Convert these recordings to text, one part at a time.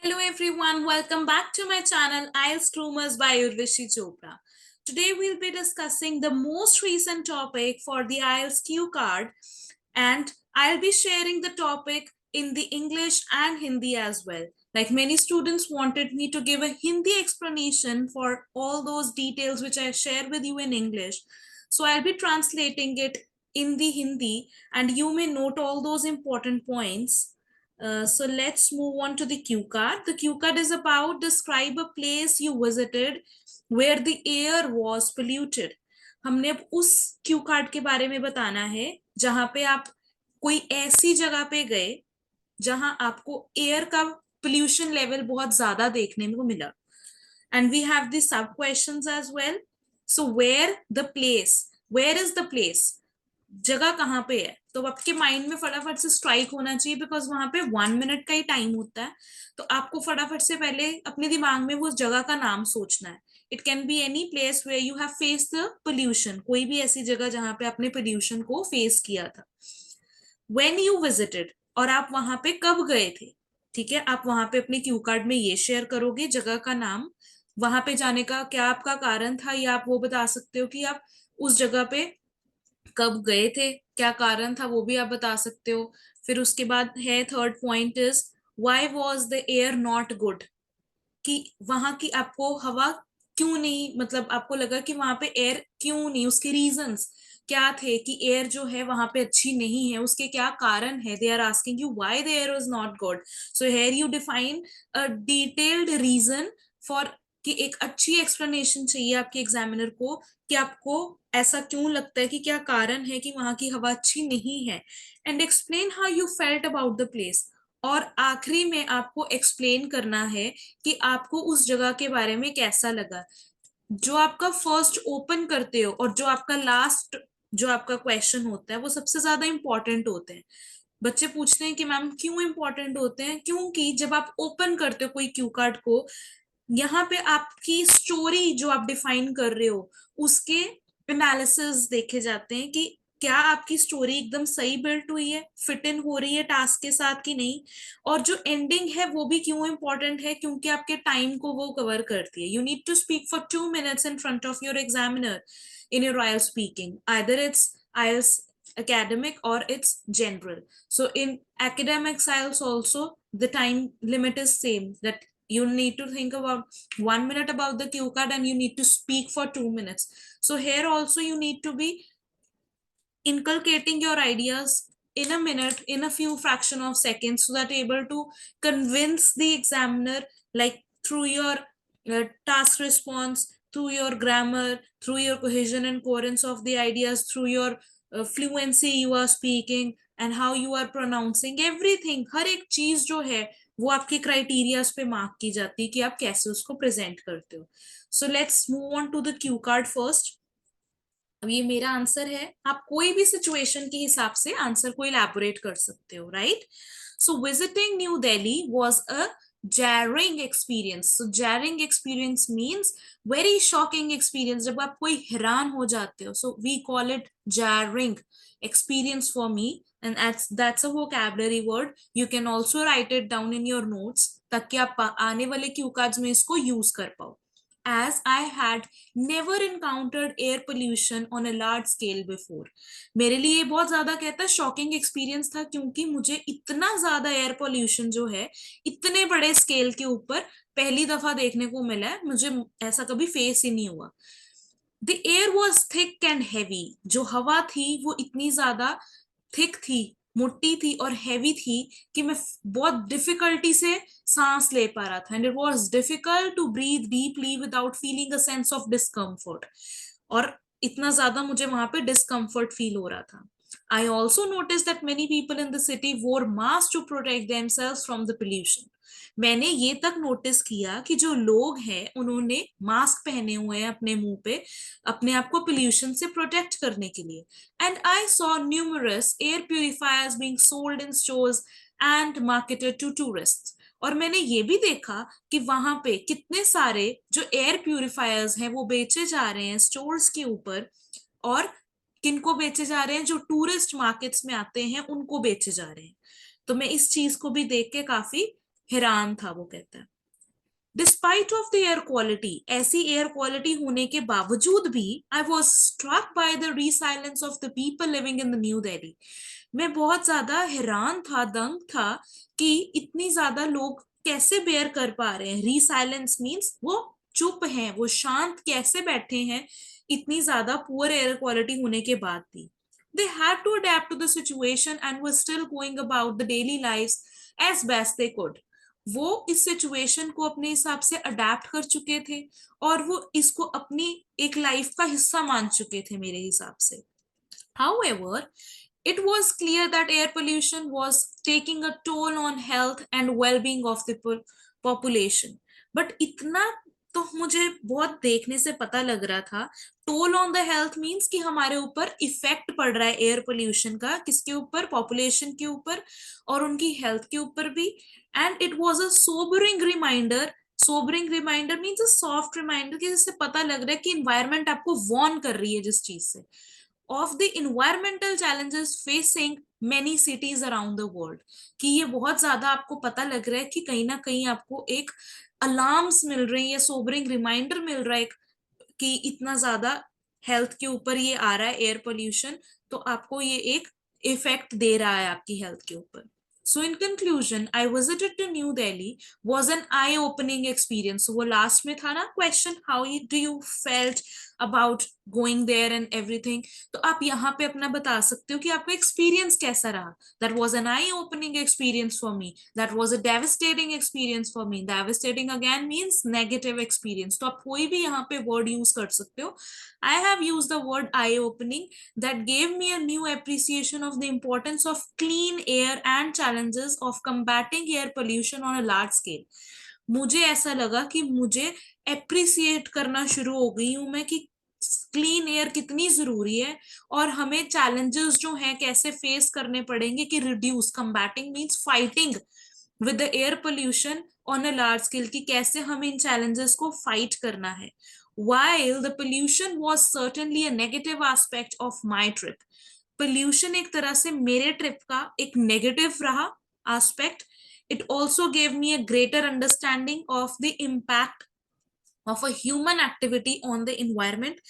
Hello everyone, welcome back to my channel IELTS Groomers by Urvashi Chopra. Today we'll be discussing the most recent topic for the IELTS Q card, and I'll be sharing the topic in the English and Hindi as well. Like many students wanted me to give a Hindi explanation for all those details which I share with you in English. So I'll be translating it in the Hindi and you may note all those important points. So let's move on to the cue card. The cue card is about describe a place you visited where the air was polluted. हमने अब उस Q card के बारे में बताना है जहां पे आप कोई ऐसी जगह पे गए जहां आपको एयर का पोल्यूशन लेवल बहुत ज्यादा देखने को मिला. And we have the sub questions as well. So where is the place, जगह कहाँ पे है, तो आपके माइंड में फटाफट से स्ट्राइक होना चाहिए बिकॉज वहां पे 1 मिनट का ही टाइम होता है. तो आपको फटाफट से पहले अपने दिमाग में वो जगह का नाम सोचना है. It can be any place where you have face the pollution, कोई भी ऐसी जगह जहां पे आपने पोल्यूशन को फेस किया था. व्हेन यू विजिटेड, और आप वहां पे कब गए थे. ठीक है, आप वहां पे अपने क्यू कार्ड में ये शेयर करोगे जगह का नाम, वहां पे जाने का क्या आपका कारण था, या आप वो बता सकते हो कि आप उस जगह पे कब गए थे, क्या कारण था, वो भी आप बता सकते हो. फिर उसके बाद है third point is why was the air not good, कि वहां की आपको हवा क्यों नहीं, मतलब आपको लगा कि वहां पे एयर क्यों नहीं, उसके रीजंस क्या थे कि एयर जो है वहां पे अच्छी नहीं है, उसके क्या कारण है. They are asking you why the air is not good. So here you define a detailed reason for, कि एक अच्छी एक्सप्लेनेशन चाहिए आपके एग्जामिनर को कि आपको ऐसा क्यों लगता है, कि क्या कारण है कि वहां की हवा अच्छी नहीं है. And explain how you felt about the place. और आखिरी में आपको एक्सप्लेन करना है कि आपको उस जगह के बारे में कैसा लगा. जो आपका फर्स्ट ओपन करते हो और जो आपका लास्ट जो आपका क्वेश्चन होता है वो सबसे ज्यादा इंपॉर्टेंट होते हैं. बच्चे पूछते हैं कि मैम क्यों इंपॉर्टेंट होते हैं, क्योंकि जब आप ओपन करते हो कोई क्यू कार्ड को, यहाँ पे आपकी स्टोरी जो आप डिफाइन कर रहे हो उसके एनालिसिस देखे जाते हैं कि क्या आपकी स्टोरी एकदम सही बिल्ट हुई है, फिट इन हो रही है टास्क के साथ कि नहीं. और जो एंडिंग है वो भी क्यों इंपॉर्टेंट है, क्योंकि आपके टाइम को वो कवर करती है. You need to speak for 2 minutes in front of your examiner in your IELTS speaking. Either it's IELTS academic or it's general. So in academics IELTS also the time limit is same, that you need to think about 1 minute about the cue card and you need to speak for 2 minutes. So here also you need to be inculcating your ideas in a minute, in a few fraction of seconds, so that you're able to convince the examiner, like through your task response, through your grammar, through your cohesion and coherence of the ideas, through your fluency you are speaking and how you are pronouncing everything. हर एक चीज जो है वो आपके criterias पे mark की जाती है कि आप कैसे उसको प्रेजेंट करते हो. So let's move on to the cue card first. अब ये मेरा आंसर है, आप कोई भी सिचुएशन के हिसाब से आंसर को इलैबोरेट कर सकते हो, right. So visiting new Delhi was a jarring experience. So jarring experience means very shocking experience, जब आप कोई हैरान हो जाते हो. So we call it jarring experience for me, and that's a vocabulary word. You can also write it down in your notes ताकि आप आने वाले क्यू कार्ड्स में इसको यूज कर पाओ. As I had never encountered air pollution on a large scale before. मेरे लिए ये बहुत ज्यादा कहता है शॉकिंग एक्सपीरियंस था, क्योंकि मुझे इतना ज्यादा एयर पोल्यूशन जो है इतने बड़े स्केल के ऊपर पहली दफा देखने को मिला है. मुझे ऐसा कभी फेस ही नहीं हुआ. The air was thick and heavy. जो हवा थी वो इतनी ज्यादा थिक थी, मोटी थी और हैवी थी कि मैं बहुत डिफिकल्टी से सांस ले पा रहा था. And it was difficult to breathe deeply without feeling a sense of discomfort. और इतना ज्यादा मुझे वहां पे डिस्कम्फर्ट फील हो रहा था. I also noticed that many people in the city wore masks to protect themselves from the pollution. मैंने ये तक नोटिस किया कि जो लोग हैं उन्होंने मास्क पहने हुए हैं अपने मुंह पे, अपने आप को पोल्यूशन से प्रोटेक्ट करने के लिए. And I saw numerous air purifiers being sold in stores and marketed to tourist. और मैंने ये भी देखा कि वहां पे कितने सारे जो एयर प्यूरिफायर्स हैं वो बेचे जा रहे हैं स्टोर्स के ऊपर, और किनको बेचे जा रहे हैं, जो टूरिस्ट मार्केट्स में आते हैं उनको बेचे जा रहे हैं. तो मैं इस चीज को भी देख के काफी हैरान था, वो कहता है। Despite of the air quality, ऐसी एयर क्वालिटी होने के बावजूद भी, I was struck by the resilience of the people living in the new Delhi. मैं बहुत ज्यादा हैरान था, दंग था कि इतनी ज्यादा लोग कैसे बेयर कर पा रहे हैं। रीसाइलेंस मीन्स वो चुप हैं, वो शांत कैसे बैठे हैं इतनी ज्यादा पुअर एयर क्वालिटी होने के बाद भी। They had to adapt to the situation and were still going about the daily lives as best they could. वो इस सिचुएशन को अपने हिसाब से अडेप्ट कर चुके थे और वो इसको अपनी एक लाइफ का हिस्सा मान चुके थे मेरे हिसाब से। However, it was clear that air pollution was taking a toll on health and well-being of the population. But इतना तो मुझे बहुत देखने से पता लग रहा था। Toll on the health means कि हमारे ऊपर इफेक्ट पड़ रहा है एयर पोल्यूशन का, किसके ऊपर? पॉपुलेशन के ऊपर और उनकी हेल्थ के ऊपर भी। And it was a sobering reminder. Sobering reminder means a soft reminder, कि जिससे पता लग रहा है कि इन्वायरमेंट आपको वार्न कर रही है जिस चीज से, of the environmental challenges facing many cities around the world। कि ये बहुत ज्यादा आपको पता लग रहा है कि कहीं ना कहीं आपको एक अलार्म्स मिल रही है, सोबरिंग रिमाइंडर मिल रहा है कि इतना ज्यादा हेल्थ के ऊपर ये आ रहा है एयर पोल्यूशन, तो आपको ये एक इफेक्ट दे रहा है आपकी हेल्थ के ऊपर। So in conclusion, I visited to New Delhi was an eye-opening experience. So वो last में था ना question, how do you felt about going there and everything? तो आप यहाँ पे अपना बता सकते हो कि आपका एक्सपीरियंस कैसा रहा। That was an eye-opening experience for me. That was a devastating experience for me. Devastating again means negative experience. तो आप कोई भी यहाँ पे word use कर सकते हो। I have used the word eye-opening that gave me a new appreciation of the importance of clean air and challenges of combating air pollution on a large scale। मुझे ऐसा लगा कि मुझे अप्रिसिएट करना शुरू हो गई हूं मैं कि क्लीन एयर कितनी जरूरी है और हमें चैलेंजेस जो हैं कैसे फेस करने पड़ेंगे। कि reduce, combating means fighting with the air pollution on a large scale, कि कैसे हमें इन चैलेंजेस को फाइट करना है। While the pollution was certainly a negative aspect of my trip, pollution एक तरह से मेरे ट्रिप का एक नेगेटिव रहा aspect, it also gave me a greater understanding of the impact of a human activity on the environment।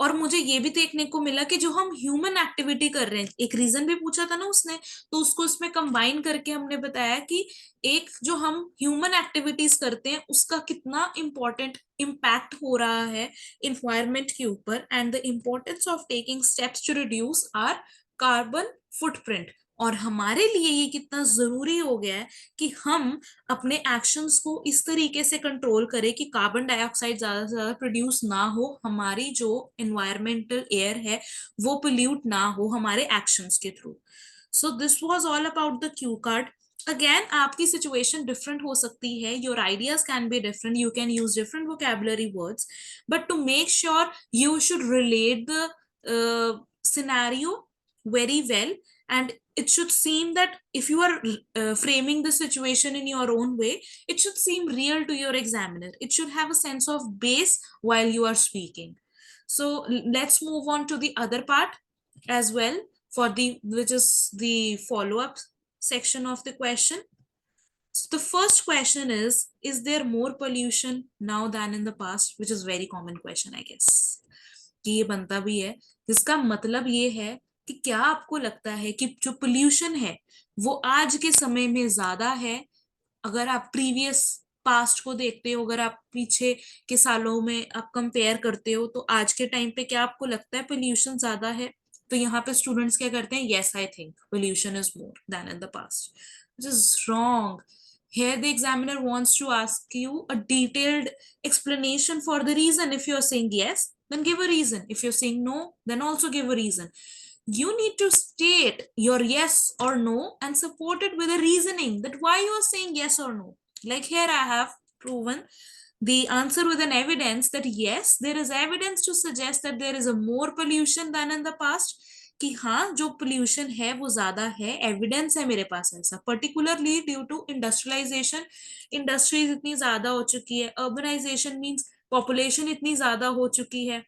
और मुझे ये भी देखने को मिला कि जो हम ह्यूमन एक्टिविटी कर रहे हैं, एक रीजन भी पूछा था ना उसने, तो उसको इसमें कंबाइन करके हमने बताया कि एक जो हम ह्यूमन एक्टिविटीज करते हैं उसका कितना इंपॉर्टेंट इम्पैक्ट हो रहा है इन्वायरमेंट के ऊपर, and the importance of taking steps to reduce our carbon footprint. और हमारे लिए ये कितना जरूरी हो गया है कि हम अपने एक्शंस को इस तरीके से कंट्रोल करें कि कार्बन डाइऑक्साइड ज्यादा से ज्यादा प्रोड्यूस ना हो, हमारी जो एनवायरमेंटल एयर है वो पोल्यूट ना हो हमारे एक्शंस के through. So this was all about the cue card. Again आपकी सिचुएशन डिफरेंट हो सकती है, your ideas can be different, you can use different vocabulary words, but to make sure you should relate the scenario very well, and it should seem that if you are framing the situation in your own way, it should seem real to your examiner. It should have a sense of base while you are speaking. So let's move on to the other part as well, for the which is the follow-up section of the question. So the first question is there more pollution now than in the past? Which is very common question, I guess. कि ये बनता भी है, जिसका मतलब ये है कि क्या आपको लगता है कि जो पोल्यूशन है वो आज के समय में ज्यादा है? अगर आप प्रीवियस पास्ट को देखते हो, अगर आप पीछे के सालों में आप कंपेयर करते हो, तो आज के टाइम पे क्या आपको लगता है पोल्यूशन ज्यादा है? तो यहाँ पे स्टूडेंट्स क्या करते हैं? Yes, I think pollution is more then in the past, which is wrong. Here the examiner wants to ask you a detailed explanation for the reason. If you're saying yes, then give a reason. If you're saying no, then also give a reason. You need to state your yes or no and support it with a reasoning that why you are saying yes or no. Like here I have proven the answer with an evidence that yes, there is evidence to suggest that there is a more pollution than in the past, कि हाँ जो pollution है वो ज्यादा है, evidence है मेरे पास ऐसा, particularly due to industrialisation. Industries इतनी ज्यादा हो चुकी है, अर्बनाइजेशन मींस पॉपुलेशन इतनी ज्यादा हो चुकी है,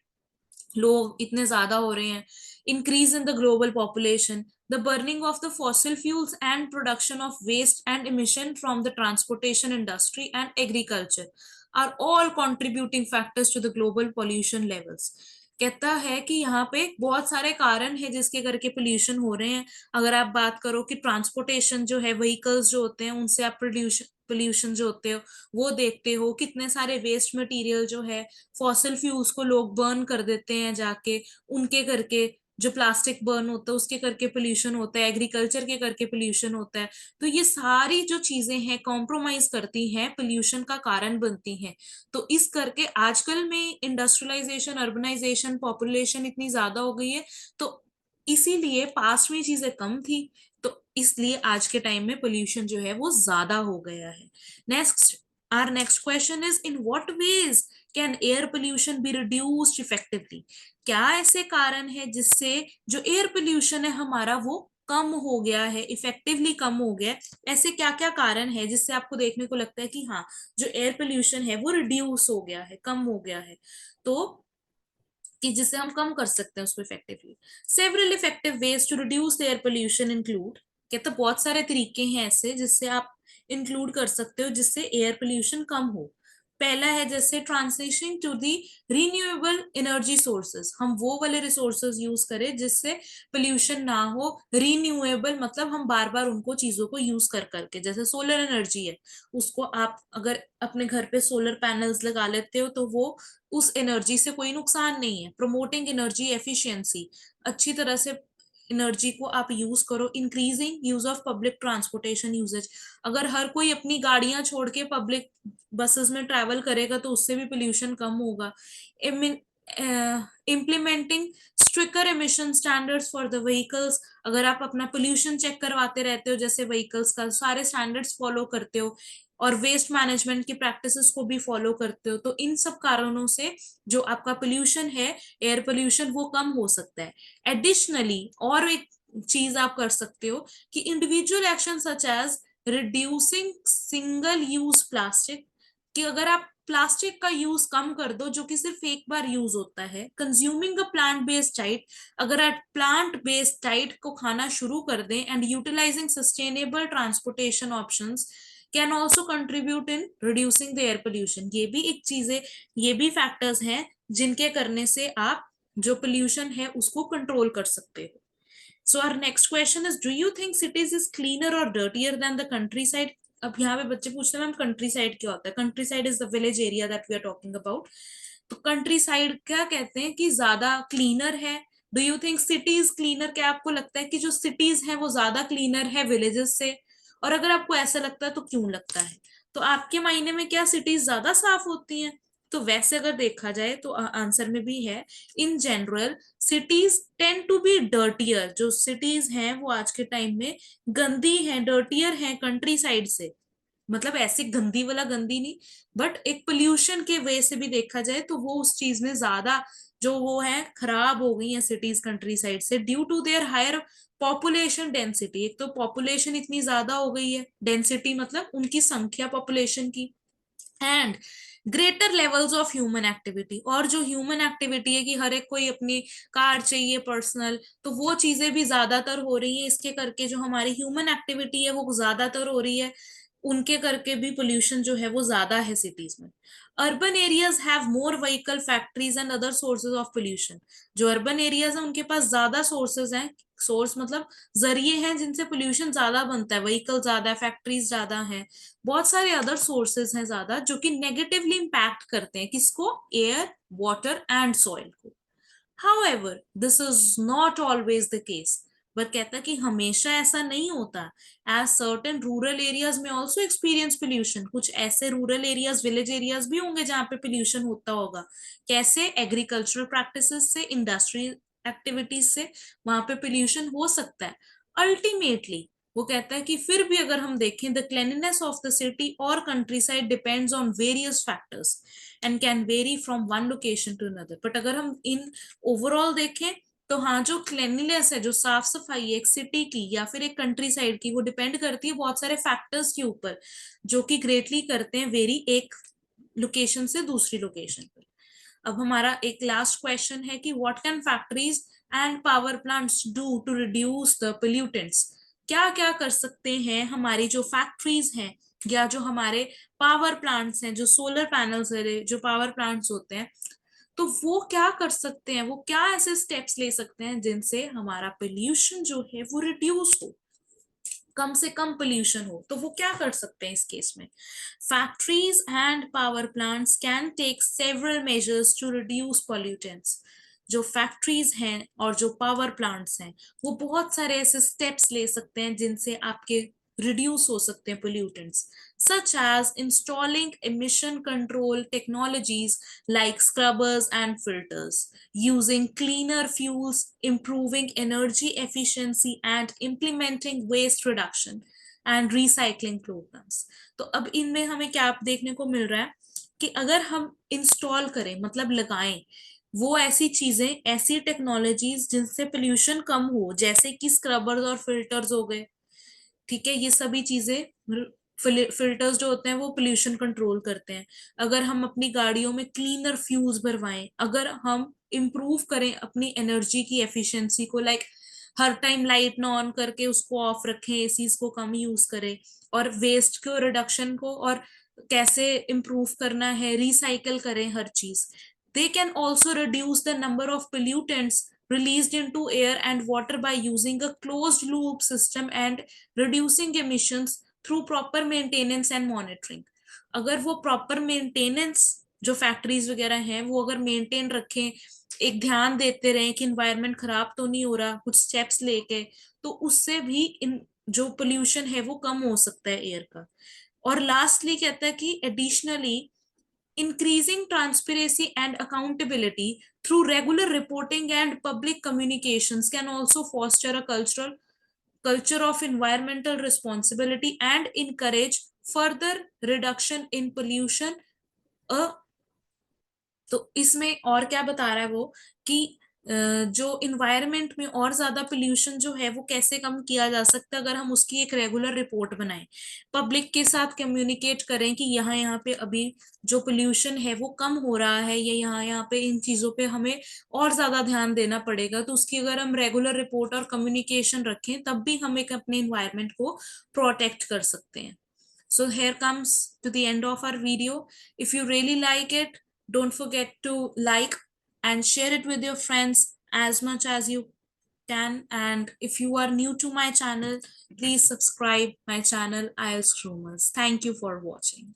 लोग इतने ज्यादा हो रहे हैं, increase in the global population, the burning of the fossil fuels and production of waste and emission from the transportation industry and agriculture are all contributing factors to the global pollution levels. कहता है कि यहाँ पे बहुत सारे कारण है जिसके करके पोल्यूशन हो रहे हैं. अगर आप बात करो कि ट्रांसपोर्टेशन जो है, व्हीकल्स जो होते हैं, उनसे आप पोल्यूशन जो होते हो वो देखते हो. कितने सारे वेस्ट मटेरियल जो है, फॉसिल फ्यूल्स को लोग बर्न कर देते हैं जाके, उनके करके जो प्लास्टिक बर्न होता है उसके करके पोल्यूशन होता है, एग्रीकल्चर के करके पोल्यूशन होता है. तो ये सारी जो चीजें हैं कॉम्प्रोमाइज करती हैं, पोल्यूशन का कारण बनती हैं. तो इस करके आजकल में इंडस्ट्रियलाइजेशन, अर्बनाइजेशन, पॉपुलेशन इतनी ज्यादा हो गई है. तो इसीलिए पास्ट में चीजें कम थी, तो इसलिए आज के टाइम में पोल्यूशन जो है वो ज्यादा हो गया है. Next, our next question is, in what ways can air pollution be reduced effectively? क्या ऐसे कारण है जिससे जो एयर पोल्यूशन है हमारा वो कम हो गया है, इफेक्टिवली कम हो गया है? ऐसे क्या क्या कारण है जिससे आपको देखने को लगता है कि हाँ, जो एयर पोल्यूशन है वो रिड्यूस हो गया है, कम हो गया है, तो कि जिससे हम कम कर सकते हैं उसको effectively? Several effective ways to reduce air pollution include, कहते बहुत सारे तरीके हैं ऐसे जिससे आप इंक्लूड कर सकते हो जिससे एयर पोल्यूशन कम हो. पहला है जैसे transition to the renewable energy sources, हम वो वाले रिसोर्सेज यूज करें जिससे पोल्यूशन ना हो. रिन्यूएबल मतलब हम बार बार उनको चीजों को यूज कर करके, जैसे सोलर एनर्जी है, उसको आप अगर अपने घर पे सोलर पैनल्स लगा लेते हो तो वो उस एनर्जी से कोई नुकसान नहीं है. प्रमोटिंग एनर्जी एफिशिएंसी, अच्छी तरह से एनर्जी को आप यूज करो. Increasing use of public transportation usages, अगर हर कोई अपनी गाड़ियां छोड़ के पब्लिक बसेस में ट्रैवल करेगा तो उससे भी पोल्यूशन कम होगा. Implementing stricter emission standards for the vehicles, अगर आप अपना पोल्यूशन चेक करवाते रहते हो, जैसे व्हीकल्स का सारे स्टैंडर्ड्स फॉलो करते हो और वेस्ट मैनेजमेंट की प्रैक्टिसेस को भी फॉलो करते हो, तो इन सब कारणों से जो आपका पोल्यूशन है, एयर पोल्यूशन, वो कम हो सकता है. एडिशनली और एक चीज आप कर सकते हो कि individual action such as reducing single use plastic, कि अगर आप प्लास्टिक का यूज कम कर दो जो कि सिर्फ एक बार यूज होता है. Consuming a plant based diet, अगर आप प्लांट बेस्ड डाइट को खाना शुरू कर दें, and utilising sustainable transportation options can also contribute in reducing the air pollution. ये भी एक चीज है, ये भी फैक्टर्स हैं जिनके करने से आप जो पोल्यूशन है उसको कंट्रोल कर सकते हो. So our next question is, do you think cities is cleaner or dirtier than the countryside? अब यहाँ पे बच्चे पूछते हैं मैम कंट्री साइड क्या होता है? Countryside is the village area that we are talking about. तो कंट्री साइड क्या कहते हैं कि ज्यादा क्लीनर है. Do you think cities cleaner? क्या आपको लगता है कि जो सिटीज है वो ज्यादा क्लीनर है विलेजेस से? और अगर आपको ऐसा लगता है तो क्यों लगता है? तो आपके मायने में क्या सिटीज ज्यादा साफ होती हैं? तो वैसे अगर देखा जाए तो आंसर में भी है, in general cities tend to be dirtier. जो सिटीज हैं वो आज के टाइम में गंदी हैं, डर्टियर हैं कंट्री साइड से. मतलब ऐसे गंदी वाला गंदी नहीं, बट एक पोल्यूशन के वे से भी देखा जाए तो वो उस चीज में ज्यादा जो वो है खराब हो गई है सिटीज कंट्री साइड से, due to their higher population density. एक तो पॉपुलेशन इतनी ज्यादा हो गई है, डेंसिटी मतलब उनकी संख्या पॉपुलेशन की, and greater levels of human activity. और जो ह्यूमन एक्टिविटी है कि हर एक कोई अपनी कार चाहिए पर्सनल, तो वो चीजें भी ज्यादातर हो रही है. इसके करके जो हमारी ह्यूमन एक्टिविटी है वो ज्यादातर हो रही है, उनके करके भी पोल्यूशन जो है वो ज्यादा है सिटीज में. Urban areas have more vehicle factories and other sources of pollution. जो अर्बन एरियाज है उनके पास ज्यादा सोर्सेज हैं, सोर्स मतलब जरिए हैं जिनसे पोल्यूशन ज्यादा बनता है. व्हीकल ज्यादा है, फैक्ट्रीज ज्यादा है, बहुत सारे अदर सोर्सेज हैं ज्यादा जो कि नेगेटिवली इंपैक्ट करते हैं किसको? एयर, वाटर एंड सॉइल को. However, this is not always the case. But कहता है कि हमेशा ऐसा नहीं होता. एज सर्टेन रूरल एरियाज में ऑल्सो एक्सपीरियंस पोल्यूशन. कुछ ऐसे रूरल एरियाज, विलेज एरियाज भी होंगे जहाँ पे पोल्यूशन होता होगा. कैसे? एग्रीकल्चरल प्रैक्टिसेस से, इंडस्ट्रियल एक्टिविटीज से वहां पे पोल्यूशन हो सकता है. अल्टीमेटली वो कहता है कि फिर भी अगर हम देखें, the cleanliness of the city और countryside depends on various factors and can vary from one location to another. But अगर हम इन ओवरऑल देखें तो हाँ, जो क्लेanliness है, जो साफ सफाई है एक सिटी की या फिर एक कंट्री साइड की, वो डिपेंड करती है बहुत सारे फैक्टर्स के ऊपर जो कि ग्रेटली करते हैं वेरी एक लोकेशन से दूसरी लोकेशन पर. अब हमारा एक लास्ट क्वेश्चन है कि what can factories and power plants do to reduce the pollutants? क्या क्या कर सकते हैं हमारी जो फैक्ट्रीज हैं या जो हमारे पावर प्लांट्स हैं, जो सोलर पैनल्स है, जो पावर प्लांट्स होते हैं, तो वो क्या कर सकते हैं, वो क्या ऐसे स्टेप्स ले सकते हैं जिनसे हमारा पोल्यूशन जो है वो रिड्यूस हो, कम से कम पोल्यूशन हो? तो वो क्या कर सकते हैं इस केस में? Factories and power plants can take several measures to reduce pollutants. जो फैक्ट्रीज हैं और जो पावर प्लांट्स हैं, वो बहुत सारे ऐसे स्टेप्स ले सकते हैं जिनसे आपके रिड्यूस हो सकते हैं pollutants, such as installing emission control technologies like scrubbers and filters, using cleaner fuels, improving energy efficiency, and implementing waste reduction and recycling programs. तो अब इनमें हमें क्या देखने को मिल रहा है कि अगर हम इंस्टॉल करें, मतलब लगाएं, वो ऐसी चीजें, ऐसी टेक्नोलॉजीज जिनसे पोल्यूशन कम हो, जैसे कि स्क्रबर्स और फिल्टर्स हो गए, ठीक है, ये सभी चीजें, फिल्टर्स जो होते हैं वो पोल्यूशन कंट्रोल करते हैं। अगर हम अपनी गाड़ियों में क्लीनर फ्यूल्स भरवाएं, अगर हम इम्प्रूव करें अपनी एनर्जी की एफिशिएंसी को, लाइक हर टाइम लाइट ना ऑन करके उसको ऑफ रखें, एसीज को कम यूज करें, और वेस्ट को रिडक्शन को और कैसे इम्प्रूव करना है, रिसाइकल करें हर चीज, they can also reduce the number of pollutants released into air and water by using a closed loop system and reducing emissions through proper maintenance and monitoring. अगर वो प्रॉपर मेंटेनेंस, जो factories वगैरह हैं वो अगर maintain रखें, एक ध्यान देते रहें कि इन्वायरमेंट खराब तो नहीं हो रहा, कुछ स्टेप्स लेके, तो उससे भी इन जो पोल्यूशन है वो कम हो सकता है एयर का। और लास्टली कहता है कि additionally increasing transparency and accountability through regular reporting and public communications can also foster a culture of environmental responsibility and encourage further reduction in pollution। a तो इसमें और क्या बता रहा है वो कि जो इन्वायरमेंट में और ज्यादा पोल्यूशन जो है वो कैसे कम किया जा सकता है, अगर हम उसकी एक रेगुलर रिपोर्ट बनाएं, पब्लिक के साथ कम्युनिकेट करें कि यहाँ यहाँ पे अभी जो पोल्यूशन है वो कम हो रहा है, या यहाँ यहाँ पे इन चीजों पे हमें और ज्यादा ध्यान देना पड़ेगा, तो उसकी अगर हम रेगुलर रिपोर्ट और कम्युनिकेशन रखें तब भी हम एक अपने इन्वायरमेंट को प्रोटेक्ट कर सकते हैं। So here comes to the end of our video. If you really like it, don't forget to like and share it with your friends as much as you can. And if you are new to my channel, please subscribe my channel IELTS Rumors. Thank you for watching.